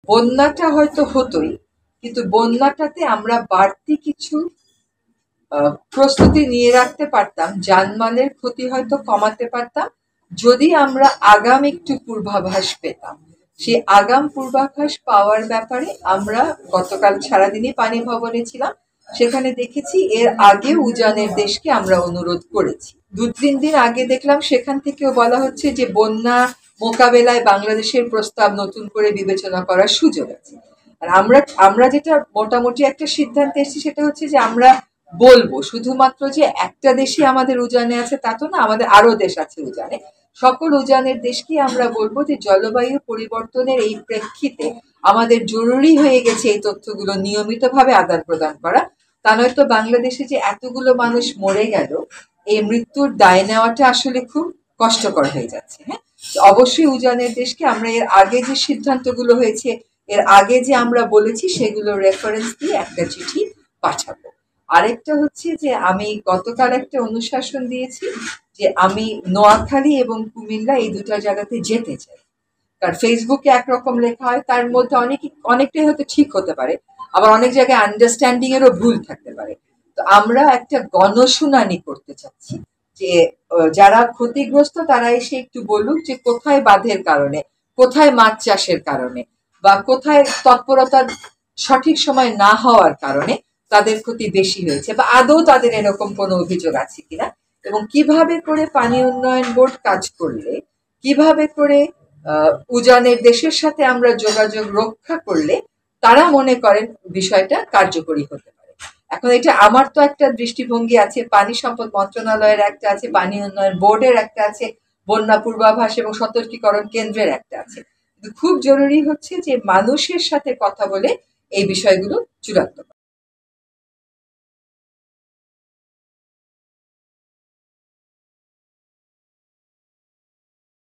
বন্যাটা হয়তো হতোই, কিন্তু বন্যাটাতে আমরা বাড়তি কিছু প্রস্তুতি নিয়ে রাখতে পারতাম, জানমালের ক্ষতি হয়তো কমাতে পারতাম যদি আমরা আগাম একটু পূর্বাভাস পেতাম। সেই আগাম পূর্বাভাস পাওয়ার ব্যাপারে আমরা গতকাল সারাদিনই পানি ভবনে ছিলাম, সেখানে দেখেছি এর আগে উজানের দেশকে আমরা অনুরোধ করেছি। 2-3 দিন আগে দেখলাম সেখান থেকেও বলা হচ্ছে যে বন্যা মোকাবেলায় বাংলাদেশের প্রস্তাব নতুন করে বিবেচনা করার সুযোগ আছে। আর আমরা যেটা মোটামুটি একটা সিদ্ধান্তে এসেছি সেটা হচ্ছে যে আমরা বলবো শুধুমাত্র যে একটা দেশই আমাদের উজানে আছে তা তো না, আমাদের আরো দেশ আছে উজানে। সকল উজানের দেশকে আমরা বলবো যে জলবায়ু পরিবর্তনের এই প্রেক্ষিতে আমাদের জরুরি হয়ে গেছে এই তথ্যগুলো নিয়মিতভাবে আদান প্রদান করা। তা নয়তো বাংলাদেশে যে এতগুলো মানুষ মরে গেল, এই মৃত্যুর দায় নেওয়াটা আসলে খুব কষ্টকর হয়ে যাচ্ছে। হ্যাঁ, অবশ্যই উজানের দেশকে আমরা এর আগে যে সিদ্ধান্তগুলো হয়েছে, এর আগে যে আমরা বলেছি সেগুলো রেফারেন্স দিয়ে একটা চিঠি পাঠাবো। আরেকটা হচ্ছে যে আমি গতকাল একটা অনুশাসন দিয়েছি যে আমি নোয়াখালী এবং কুমিল্লা এই দুটো জায়গাতে যেতে চাই। কারণ ফেসবুকে একরকম লেখা হয়, তার মধ্যে অনেকটাই হয়তো ঠিক হতে পারে, আবার অনেক জায়গায় আন্ডারস্ট্যান্ডিং এরও ভুল থাকতে পারে। তো আমরা একটা গণশুনানি করতে চাচ্ছি যে যারা ক্ষতিগ্রস্ত তারা এসে একটু বলুক যে কোথায় বাঁধের কারণে, কোথায় মাছ চাষের কারণে, বা কোথায় তৎপরতার সঠিক সময় না হওয়ার কারণে তাদের ক্ষতি বেশি হয়েছে, বা আদৌ তাদের এরকম কোনো অভিযোগ আছে কিনা, এবং কিভাবে করে পানি উন্নয়ন বোর্ড কাজ করলে, কিভাবে করে উজানের দেশের সাথে আমরা যোগাযোগ রক্ষা করলে তারা মনে করেন বিষয়টা কার্যকরী হতে পারে। এখন এটা আমার তো একটা দৃষ্টিভঙ্গি আছে, পানি সম্পদ মন্ত্রণালয়ের একটা আছে, পানি উন্নয়ন বোর্ডের একটা আছে, বন্যা পূর্বাভাস এবং সতর্কীকরণ কেন্দ্রের একটা আছে। খুব জরুরি হচ্ছে যে মানুষের সাথে কথা বলে এই বিষয়গুলো চূড়ান্ত করা।